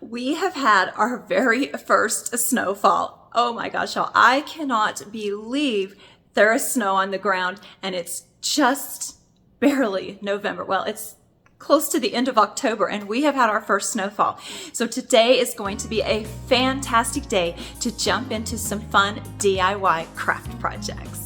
We have had our very first snowfall. Oh my gosh, y'all. I cannot believe there is snow on the ground and it's just barely November. Well, it's close to the end of October and we have had our first snowfall. So today is going to be a fantastic day to jump into some fun DIY craft projects.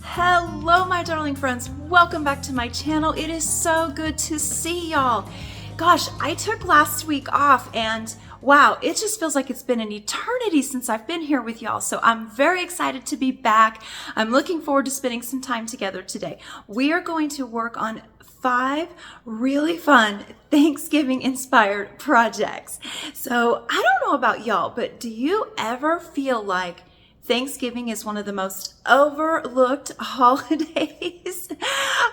Hello, my darling friends. Welcome back to my channel. It is so good to see y'all. Gosh, I took last week off and wow, it just feels like it's been an eternity since I've been here with y'all. So I'm very excited to be back. I'm looking forward to spending some time together today. We are going to work on 5 really fun Thanksgiving inspired projects. So I don't know about y'all, but do you ever feel like Thanksgiving is one of the most overlooked holidays?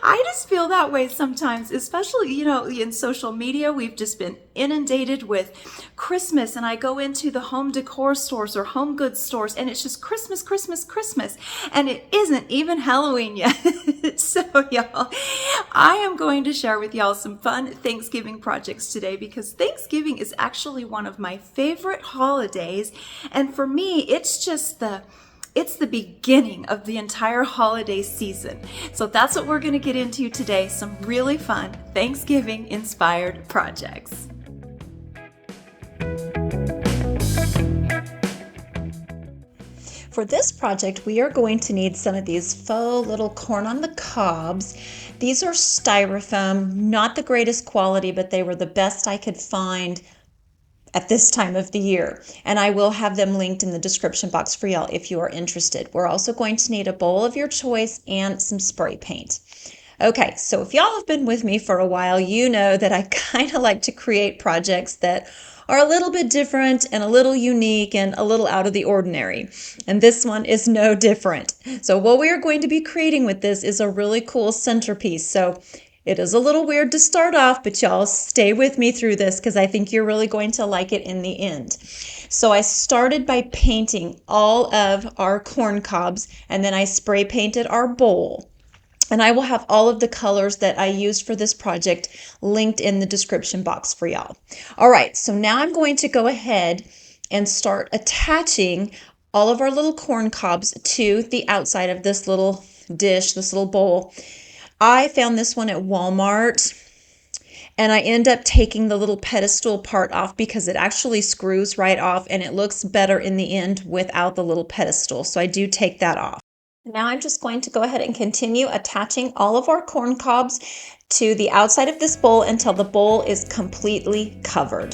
I just feel that way sometimes, especially, in social media. We've just been inundated with Christmas, and I go into the home decor stores or home goods stores, and it's just Christmas, Christmas, Christmas, and it isn't even Halloween yet. So, y'all, I am going to share with y'all some fun Thanksgiving projects today because Thanksgiving is actually one of my favorite holidays, and for me, it's the beginning of the entire holiday season. So that's what we're going to get into today, some really fun Thanksgiving inspired projects. For this project, we are going to need some of these faux little corn on the cobs. These are styrofoam, not the greatest quality, but they were the best I could find at this time of the year. And I will have them linked in the description box for y'all if you are interested. We're also going to need a bowl of your choice and some spray paint. Okay, so if y'all have been with me for a while, you know that I kind of like to create projects that are a little bit different and a little unique and a little out of the ordinary. And this one is no different. So what we are going to be creating with this is a really cool centerpiece. So it is a little weird to start off, but y'all stay with me through this because I think you're really going to like it in the end. So I started by painting all of our corn cobs, and then I spray painted our bowl. And I will have all of the colors that I used for this project linked in the description box for y'all. All right, so now I'm going to go ahead and start attaching all of our little corn cobs to the outside of this little dish, this little bowl. I found this one at Walmart, and I end up taking the little pedestal part off because it actually screws right off and it looks better in the end without the little pedestal. So I do take that off. Now I'm just going to go ahead and continue attaching all of our corn cobs to the outside of this bowl until the bowl is completely covered.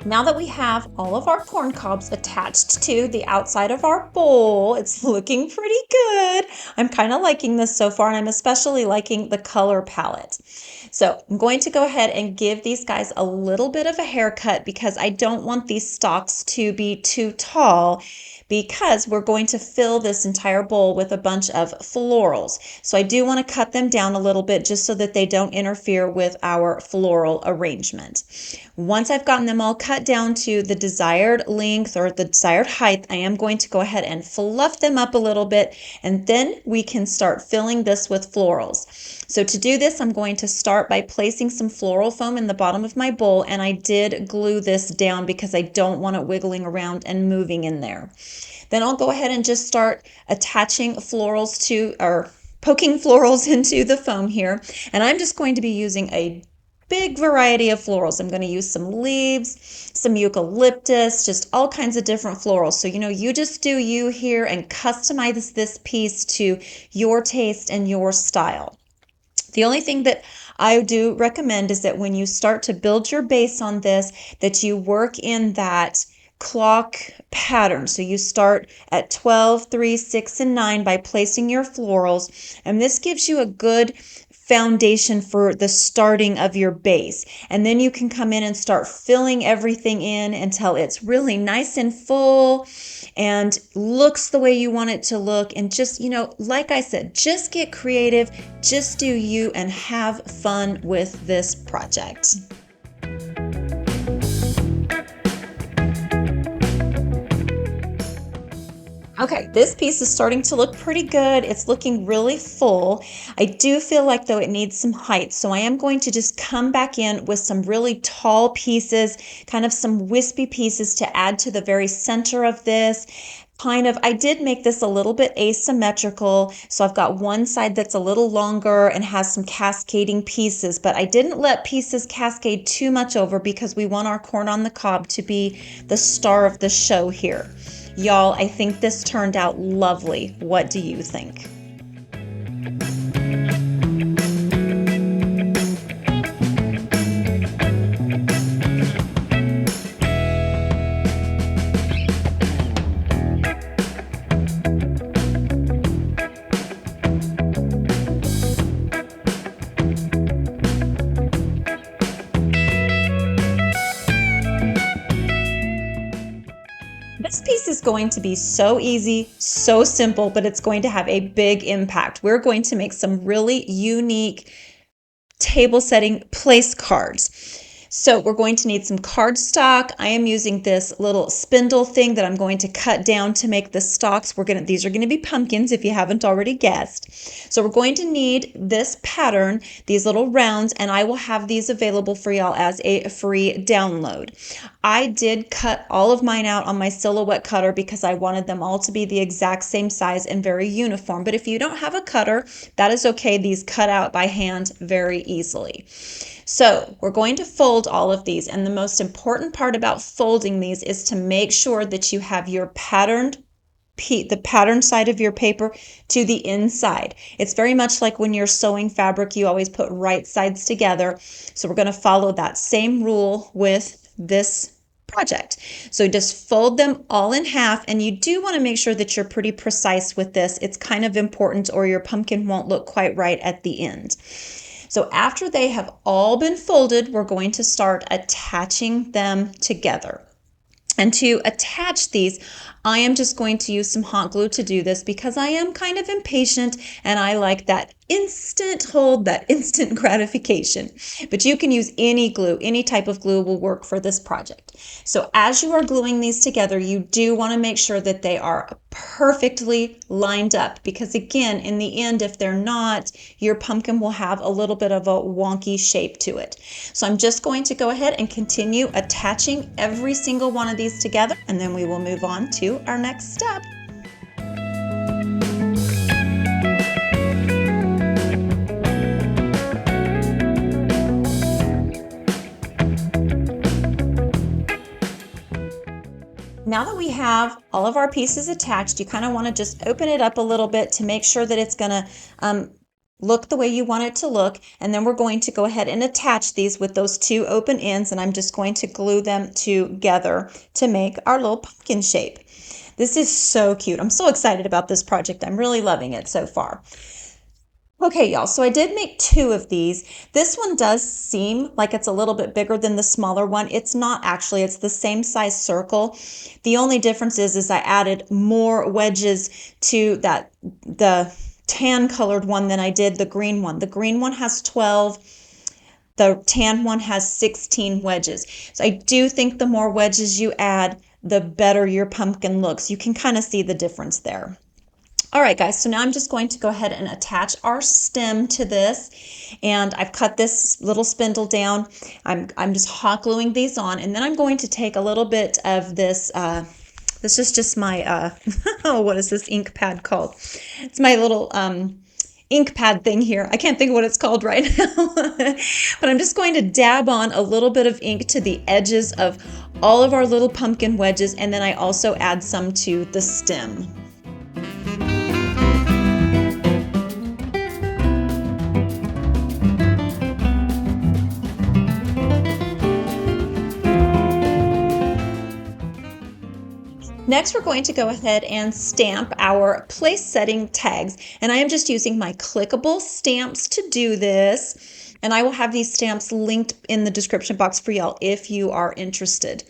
Now that we have all of our corn cobs attached to the outside of our bowl, it's looking pretty good. I'm kind of liking this so far, and I'm especially liking the color palette. So I'm going to go ahead and give these guys a little bit of a haircut because I don't want these stalks to be too tall, because we're going to fill this entire bowl with a bunch of florals. So I do want to cut them down a little bit just so that they don't interfere with our floral arrangement. Once I've gotten them all cut down to the desired length or the desired height, I am going to go ahead and fluff them up a little bit, and then we can start filling this with florals. So to do this, I'm going to start by placing some floral foam in the bottom of my bowl, and I did glue this down because I don't want it wiggling around and moving in there. Then I'll go ahead and just start attaching florals to, or poking florals into the foam here. And I'm just going to be using a big variety of florals. I'm going to use some leaves, some eucalyptus, just all kinds of different florals. So, you just do you here and customize this piece to your taste and your style. The only thing that I do recommend is that when you start to build your base on this, that you work in that clock pattern. So you start at 12, 3, 6, and 9 by placing your florals, and this gives you a good foundation for the starting of your base. And then you can come in and start filling everything in until it's really nice and full and looks the way you want it to look. And just, like I said, just get creative, just do you, and have fun with this project. Okay, this piece is starting to look pretty good. It's looking really full. I do feel like though it needs some height, so I am going to just come back in with some really tall pieces, kind of some wispy pieces to add to the very center of this. I did make this a little bit asymmetrical, so I've got one side that's a little longer and has some cascading pieces, but I didn't let pieces cascade too much over because we want our corn on the cob to be the star of the show here. Y'all, I think this turned out lovely. What do you think? This piece is going to be so easy, so simple, but it's going to have a big impact. We're going to make some really unique table setting place cards. So we're going to need some cardstock. I am using this little spindle thing that I'm going to cut down to make the stalks. These are going to be pumpkins if you haven't already guessed. So we're going to need this pattern, these little rounds, and I will have these available for y'all as a free download. I did cut all of mine out on my silhouette cutter because I wanted them all to be the exact same size and very uniform. But if you don't have a cutter, that is okay. These cut out by hand very easily. So we're going to fold all of these, and the most important part about folding these is to make sure that you have your the pattern side of your paper to the inside. It's very much like when you're sewing fabric, you always put right sides together. So we're going to follow that same rule with this project. So just fold them all in half, and you do want to make sure that you're pretty precise with this. It's kind of important or your pumpkin won't look quite right at the end. So after they have all been folded, we're going to start attaching them together. And to attach these, I am just going to use some hot glue to do this because I am kind of impatient and I like that instant hold, that instant gratification. But you can use any glue, any type of glue will work for this project. So as you are gluing these together, you do want to make sure that they are perfectly lined up because again, in the end, if they're not, your pumpkin will have a little bit of a wonky shape to it. So I'm just going to go ahead and continue attaching every single one of these together, and then we will move on to our next step. Now that we have all of our pieces attached, you kind of want to just open it up a little bit to make sure that it's going to look the way you want it to look. And then we're going to go ahead and attach these with those two open ends, and I'm just going to glue them together to make our little pumpkin shape. This is so cute. I'm so excited about this project. I'm really loving it so far. Okay, y'all, so I did make two of these. This one does seem like it's a little bit bigger than the smaller one. It's not actually, it's the same size circle. The only difference is I added more wedges to the tan colored one than I did the green one. The green one has 12. The tan one has 16 wedges. So I do think the more wedges you add, the better your pumpkin looks. You can kind of see the difference there. All right, guys, so now I'm just going to go ahead and attach our stem to this. And I've cut this little spindle down. I'm just hot gluing these on. And then I'm going to take a little bit of this, this is just my, what is this ink pad called? It's my little ink pad thing here. I can't think of what it's called right now. But I'm just going to dab on a little bit of ink to the edges of all of our little pumpkin wedges. And then I also add some to the stem. Next, we're going to go ahead and stamp our place setting tags. And I am just using my clickable stamps to do this. And I will have these stamps linked in the description box for y'all if you are interested.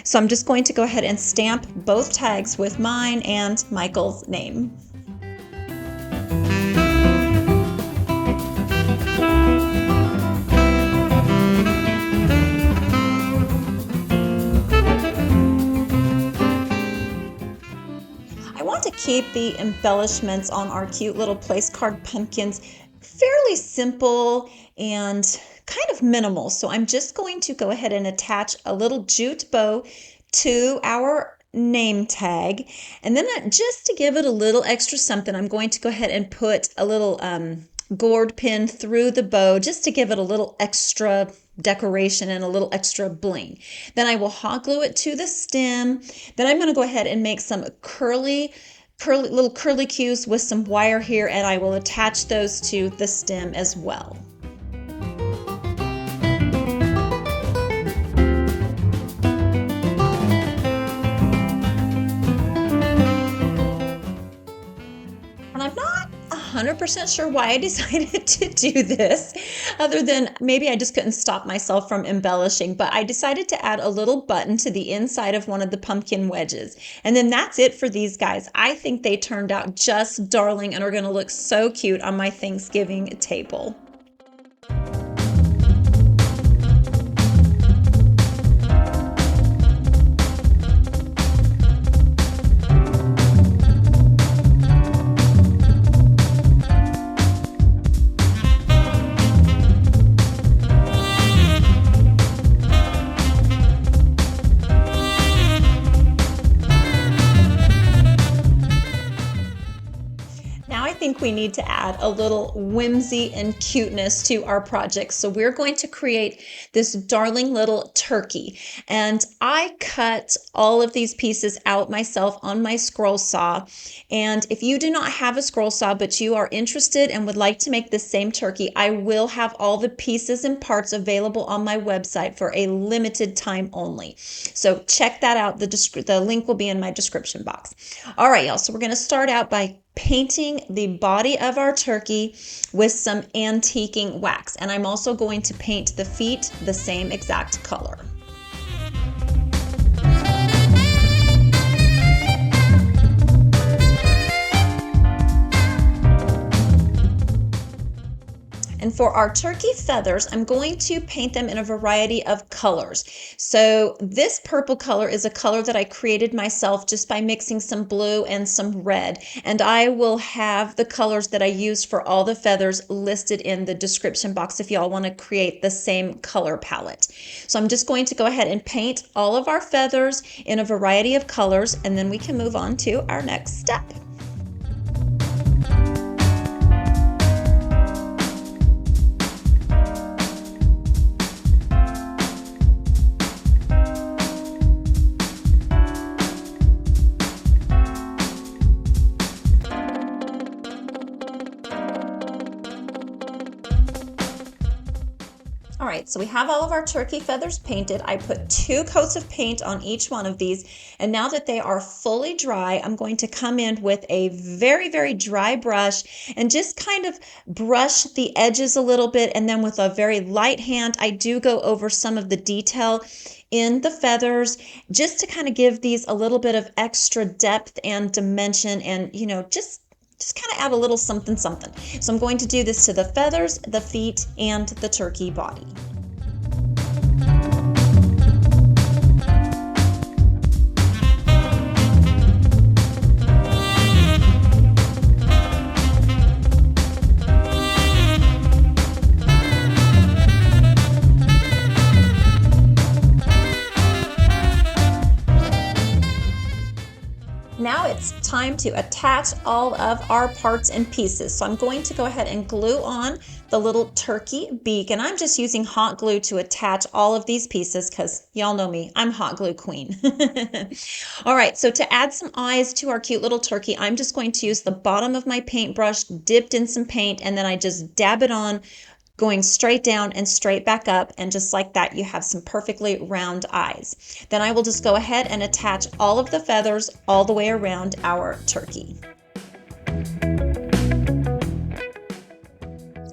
So I'm just going to go ahead and stamp both tags with mine and Michael's name. I want to keep the embellishments on our cute little place card pumpkins fairly simple and kind of minimal. So I'm just going to go ahead and attach a little jute bow to our name tag. And then just to give it a little extra something, I'm going to go ahead and put a little gourd pin through the bow just to give it a little extra decoration and a little extra bling. Then I will hot glue it to the stem. Then I'm going to go ahead and make some little curly cues with some wire here, and I will attach those to the stem as well. And I'm not 100% sure why I decided to do this, other than maybe I just couldn't stop myself from embellishing, but I decided to add a little button to the inside of one of the pumpkin wedges. And then that's it for these guys. I think they turned out just darling and are going to look so cute on my Thanksgiving table. I think we need to add a little whimsy and cuteness to our project. So we're going to create this darling little turkey. And I cut all of these pieces out myself on my scroll saw. And if you do not have a scroll saw, but you are interested and would like to make the same turkey, I will have all the pieces and parts available on my website for a limited time only. So check that out. The link will be in my description box. All right, y'all. So we're going to start out by painting the body of our turkey with some antiquing wax. And I'm also going to paint the feet the same exact color. And for our turkey feathers, I'm going to paint them in a variety of colors. So this purple color is a color that I created myself just by mixing some blue and some red. And I will have the colors that I used for all the feathers listed in the description box if y'all want to create the same color palette. So I'm just going to go ahead and paint all of our feathers in a variety of colors, and then we can move on to our next step. All right, so we have all of our turkey feathers painted. I put 2 coats of paint on each one of these. And now that they are fully dry, I'm going to come in with a very, very dry brush and just kind of brush the edges a little bit. And then with a very light hand, I do go over some of the detail in the feathers just to kind of give these a little bit of extra depth and dimension and, you know, just kind of add a little something something. So I'm going to do this to the feathers, the feet, and the turkey body. Now it's time to attach all of our parts and pieces. So I'm going to go ahead and glue on the little turkey beak, and I'm just using hot glue to attach all of these pieces because y'all know me, I'm hot glue queen. All right, so to add some eyes to our cute little turkey, I'm just going to use the bottom of my paintbrush dipped in some paint, and then I just dab it on going straight down and straight back up, and just like that you have some perfectly round eyes. Then I will just go ahead and attach all of the feathers all the way around our turkey.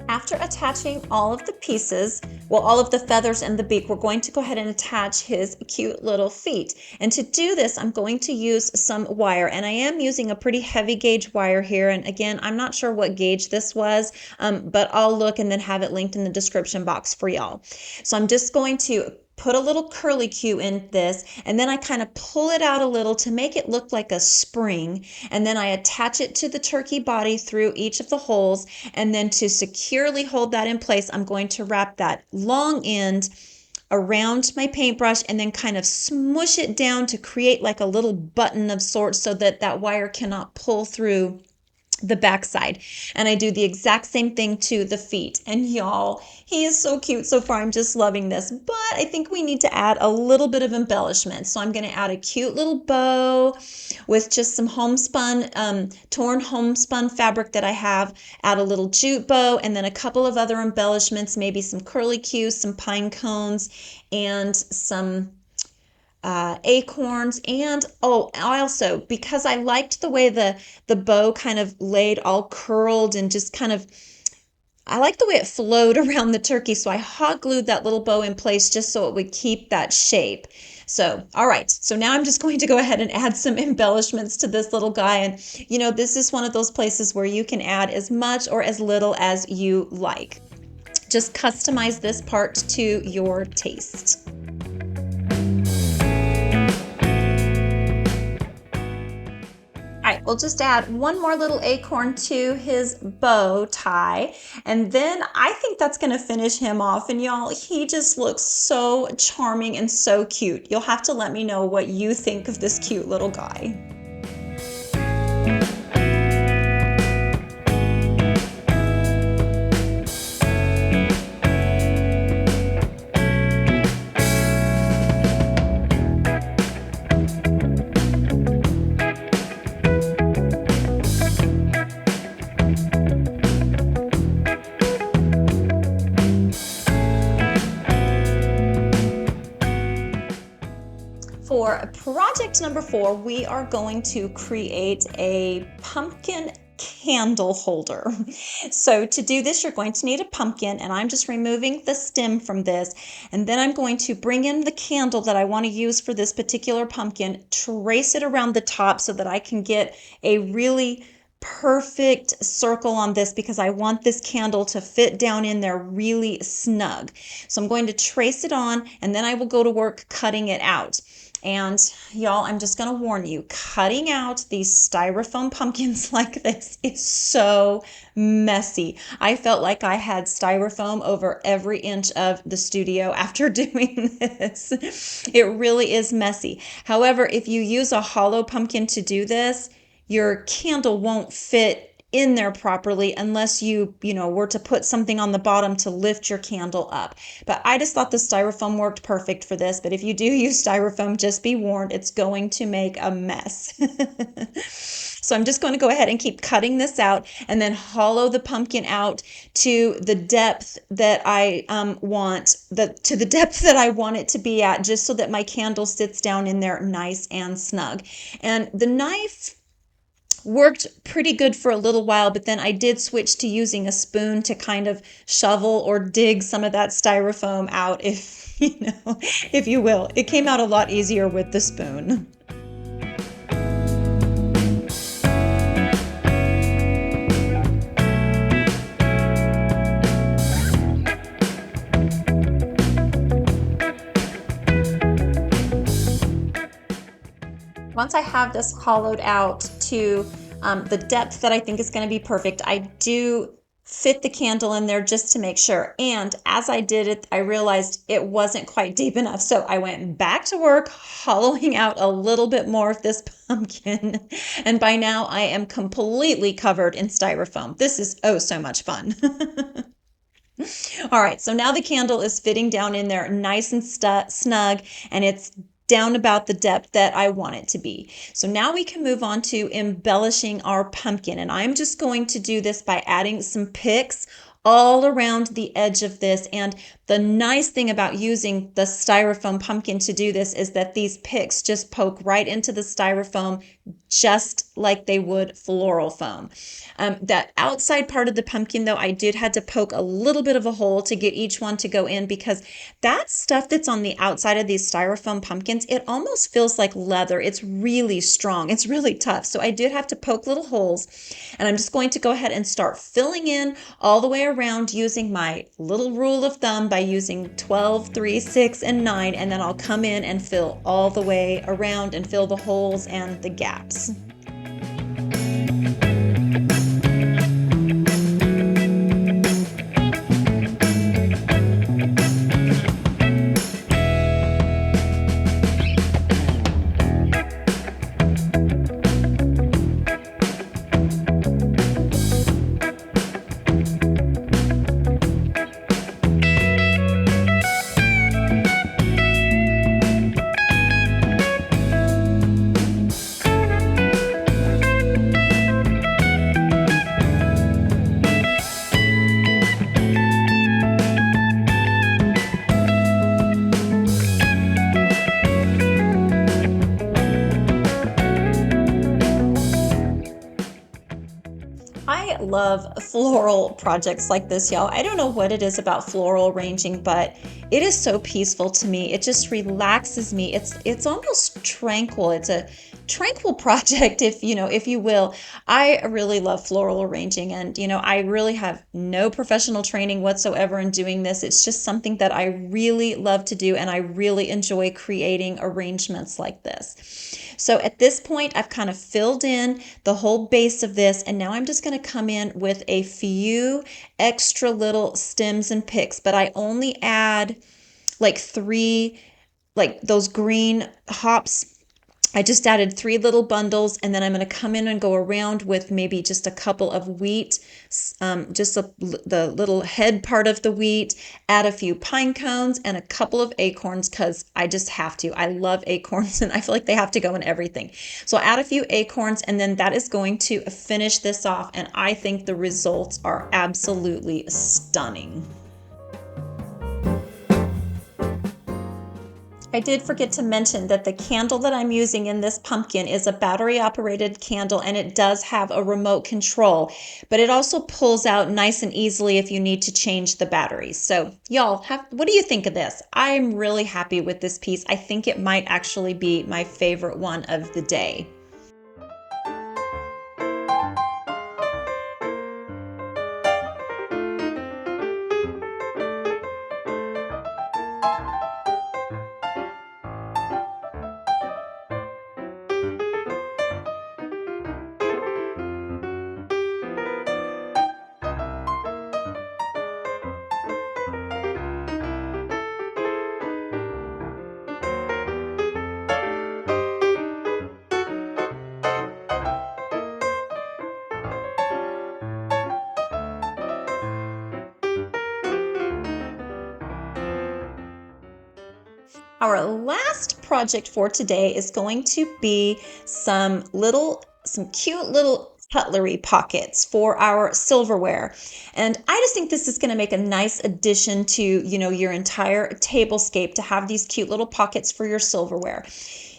After attaching all of the pieces, well, all of the feathers and the beak, we're going to go ahead and attach his cute little feet. And to do this, I'm going to use some wire, and I am using a pretty heavy gauge wire here. And again, I'm not sure what gauge this was, but I'll look and then have it linked in the description box for y'all. So I'm just going to put a little curly Q in this, and then I kind of pull it out a little to make it look like a spring, and then I attach it to the turkey body through each of the holes, and then to securely hold that in place, I'm going to wrap that long end around my paintbrush and then kind of smush it down to create like a little button of sorts so that that wire cannot pull through the backside. And I do the exact same thing to the feet. And y'all, he is so cute so far. I'm just loving this, but I think we need to add a little bit of embellishment. So I'm going to add a cute little bow with just some homespun, torn homespun fabric that I have, add a little jute bow, and then a couple of other embellishments, maybe some curly cues, some pine cones, and some acorns. And I also, because I liked the way the bow kind of laid all curled and just kind of, I like the way it flowed around the turkey, so I hot glued that little bow in place just so it would keep that shape. So, all right, so now I'm just going to go ahead and add some embellishments to this little guy. And you know, this is one of those places where you can add as much or as little as you like. Just customize this part to your taste. All right, we'll just add one more little acorn to his bow tie, and then I think that's gonna finish him off. And y'all, he just looks so charming and so cute. You'll have to let me know what you think of this cute little guy. For project number 4, we are going to create a pumpkin candle holder. So to do this, you're going to need a pumpkin, and I'm just removing the stem from this, and then I'm going to bring in the candle that I want to use for this particular pumpkin, trace it around the top so that I can get a really perfect circle on this, because I want this candle to fit down in there really snug. So I'm going to trace it on, and then I will go to work cutting it out. And y'all, I'm just going to warn you, cutting out these styrofoam pumpkins like this is so messy. I felt like I had styrofoam over every inch of the studio after doing this. It really is messy. However, if you use a hollow pumpkin to do this, your candle won't fit in there properly unless you were to put something on the bottom to lift your candle up. But I just thought the styrofoam worked perfect for this. But if you do use styrofoam, just be warned, it's going to make a mess. So I'm just going to go ahead and keep cutting this out, and then hollow the pumpkin out to the depth that I want it to be at, just so that my candle sits down in there nice and snug. And the knife worked pretty good for a little while, but then I did switch to using a spoon to kind of shovel or dig some of that styrofoam out, if you will. It came out a lot easier with the spoon. Once I have this hollowed out to the depth that I think is going to be perfect, I do fit the candle in there just to make sure. And as I did it, I realized it wasn't quite deep enough. So I went back to work, hollowing out a little bit more of this pumpkin. And by now I am completely covered in styrofoam. This is oh so much fun. All right, so now the candle is fitting down in there nice and snug, and it's down about the depth that I want it to be. So now we can move on to embellishing our pumpkin, and I'm just going to do this by adding some picks all around the edge of this. And the nice thing about using the styrofoam pumpkin to do this is that these picks just poke right into the styrofoam just like they would floral foam. That outside part of the pumpkin, though, I did had to poke a little bit of a hole to get each one to go in, because that stuff that's on the outside of these styrofoam pumpkins, it almost feels like leather. It's really strong. It's really tough. So I did have to poke little holes, and I'm just going to go ahead and start filling in all the way around using my little rule of thumb by using 12, 3, 6, and 9, and then I'll come in and fill all the way around and fill the holes and the gaps. I love floral projects like this, y'all. I don't know what it is about floral arranging, but it is so peaceful to me. It just relaxes me. It's almost tranquil. It's a tranquil project, if you will. I really love floral arranging, and I really have no professional training whatsoever in doing this. It's just something that I really love to do, and I really enjoy creating arrangements like this. So at this point, I've kind of filled in the whole base of this, and now I'm just going to come in with a few extra little stems and picks, but I only add like 3, like those green hops. I just added 3 little bundles, and then I'm going to come in and go around with maybe just a couple of wheat, the little head part of the wheat, add a few pine cones and a couple of acorns, because I just have to. I love acorns, and I feel like they have to go in everything. So I'll add a few acorns, and then that is going to finish this off, and I think the results are absolutely stunning. I did forget to mention that the candle that I'm using in this pumpkin is a battery operated candle, and it does have a remote control, but it also pulls out nice and easily if you need to change the batteries. So y'all, what do you think of this? I'm really happy with this piece. I think it might actually be my favorite one of the day. Our last project for today is going to be some cute little cutlery pockets for our silverware. And I just think this is going to make a nice addition to, your entire tablescape, to have these cute little pockets for your silverware.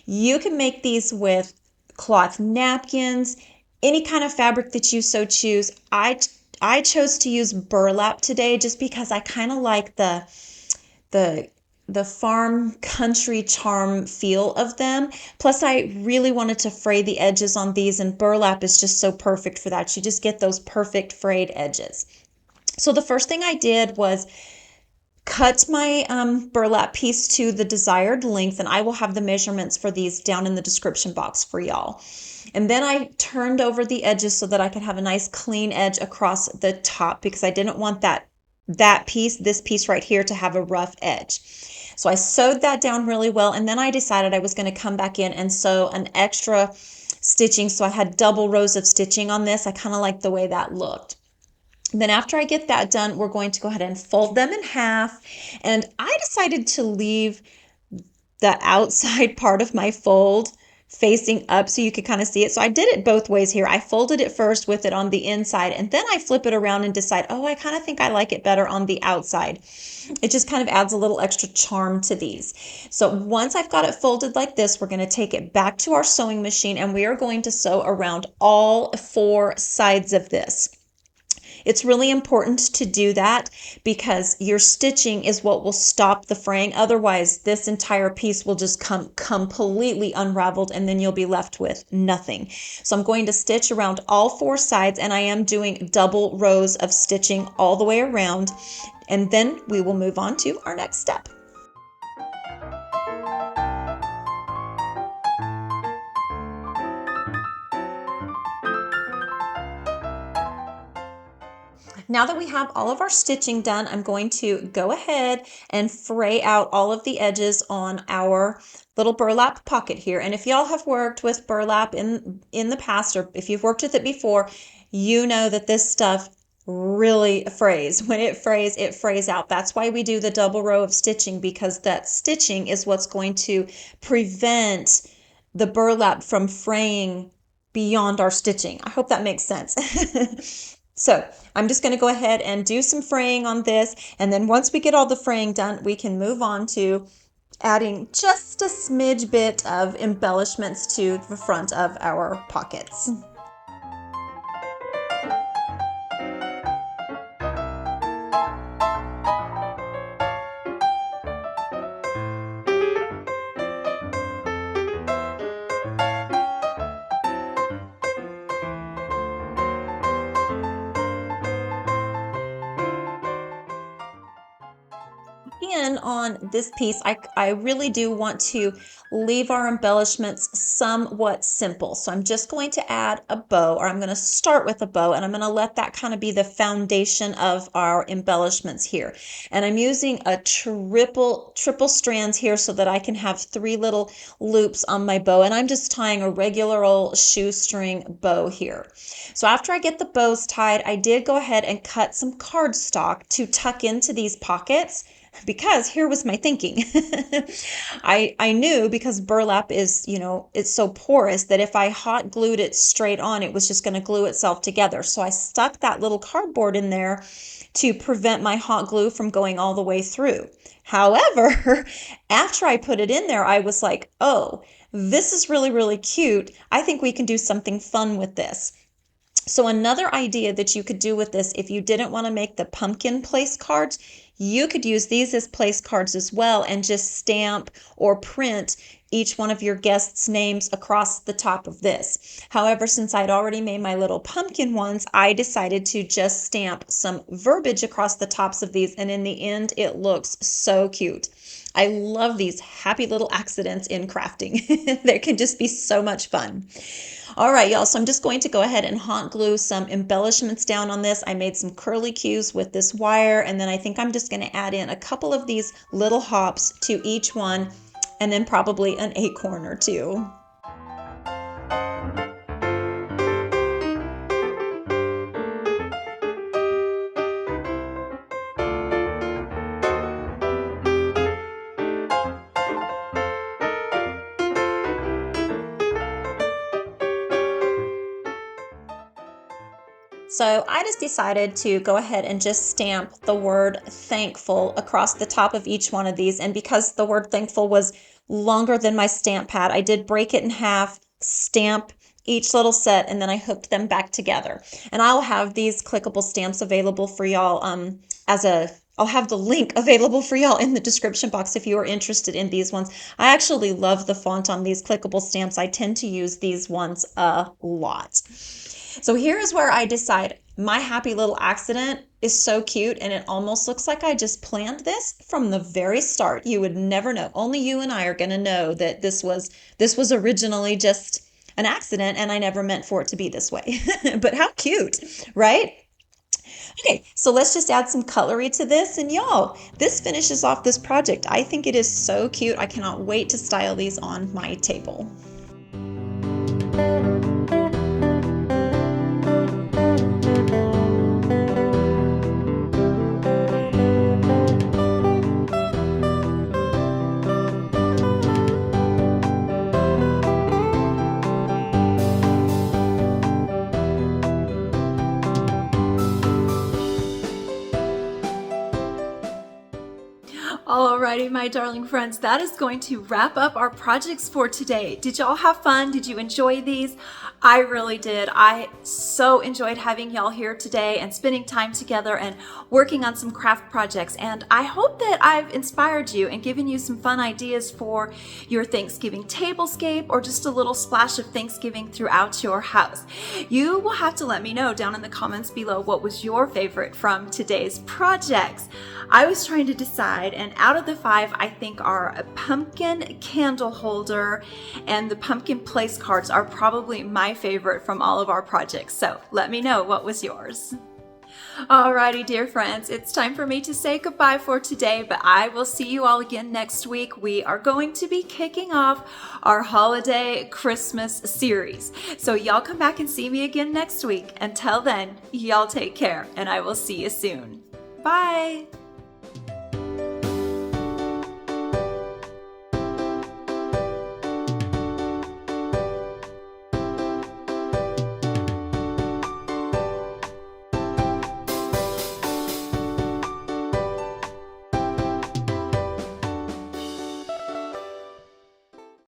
You can make these with cloth napkins, any kind of fabric that you so choose. I chose to use burlap today just because I kind of like the farm country charm feel of them. Plus, I really wanted to fray the edges on these, and burlap is just so perfect for that. You just get those perfect frayed edges. So the first thing I did was cut my burlap piece to the desired length, and I will have the measurements for these down in the description box for y'all. And then I turned over the edges so that I could have a nice clean edge across the top, because I didn't want this piece right here, to have a rough edge. So I sewed that down really well, and then I decided I was going to come back in and sew an extra stitching. So I had double rows of stitching on this. I kind of like the way that looked. And then after I get that done, we're going to go ahead and fold them in half. And I decided to leave the outside part of my fold facing up so you could kind of see it. So I did it both ways here. I folded it first with it on the inside, and then I flip it around and decide, oh, I kind of think I like it better on the outside. It just kind of adds a little extra charm to these. So once I've got it folded like this, we're going to take it back to our sewing machine and we are going to sew around all 4 sides of this. It's really important to do that because your stitching is what will stop the fraying. Otherwise, this entire piece will just come completely unraveled and then you'll be left with nothing. So I'm going to stitch around all 4 sides, and I am doing double rows of stitching all the way around, and then we will move on to our next step. Now that we have all of our stitching done, I'm going to go ahead and fray out all of the edges on our little burlap pocket here. And if y'all have worked with burlap in the past, or if you've worked with it before, you know that this stuff really frays. When it frays out. That's why we do the double row of stitching, because that stitching is what's going to prevent the burlap from fraying beyond our stitching. I hope that makes sense. So I'm just going to go ahead and do some fraying on this, and then once we get all the fraying done, we can move on to adding just a smidge bit of embellishments to the front of our pockets. In on this piece, I really do want to leave our embellishments somewhat simple. So I'm just going to add a bow, or I'm going to start with a bow, and I'm going to let that kind of be the foundation of our embellishments here. And I'm using a triple strands here so that I can have 3 little loops on my bow, and I'm just tying a regular old shoestring bow here. So after I get the bows tied, I did go ahead and cut some cardstock to tuck into these pockets, because here was my thinking. I knew, because burlap is, it's so porous, that if I hot glued it straight on, it was just going to glue itself together. So I stuck that little cardboard in there to prevent my hot glue from going all the way through. However, after I put it in there, I was like, oh, this is really, really cute. I think we can do something fun with this. So another idea that you could do with this, if you didn't want to make the pumpkin place cards, you could use these as place cards as well and just stamp or print each one of your guests' names across the top of this. However, since I'd already made my little pumpkin ones, I decided to just stamp some verbiage across the tops of these, and in the end, it looks so cute. I love these happy little accidents in crafting. They can just be so much fun. All right, y'all, so I'm just going to go ahead and hot glue some embellishments down on this. I made some curly cues with this wire, and then I think I'm just going to add in a couple of these little hops to each one, and then probably an acorn or 2. So I just decided to go ahead and just stamp the word thankful across the top of each one of these. And because the word thankful was longer than my stamp pad, I did break it in half, stamp each little set, and then I hooked them back together. And I'll have these clickable stamps available for y'all I'll have the link available for y'all in the description box if you are interested in these ones. I actually love the font on these clickable stamps. I tend to use these ones a lot. So here is where I decide my happy little accident is so cute, and it almost looks like I just planned this from the very start. You would never know. Only you and I are going to know that this was originally just an accident, and I never meant for it to be this way. But how cute, right? Okay, so let's just add some cutlery to this, and y'all, this finishes off this project. I think it is so cute. I cannot wait to style these on my table. Alrighty, my darling friends, that is going to wrap up our projects for today. Did y'all have fun? Did you enjoy these? I really did. I so enjoyed having y'all here today and spending time together and working on some craft projects. And I hope that I've inspired you and given you some fun ideas for your Thanksgiving tablescape or just a little splash of Thanksgiving throughout your house. You will have to let me know down in the comments below what was your favorite from today's projects. I was trying to decide, and out of the 5, I think are a pumpkin candle holder and the pumpkin place cards are probably my favorite from all of our projects. So let me know what was yours. Alrighty, dear friends, it's time for me to say goodbye for today, but I will see you all again next week. We are going to be kicking off our holiday Christmas series. So y'all come back and see me again next week. Until then, y'all take care, and I will see you soon. Bye!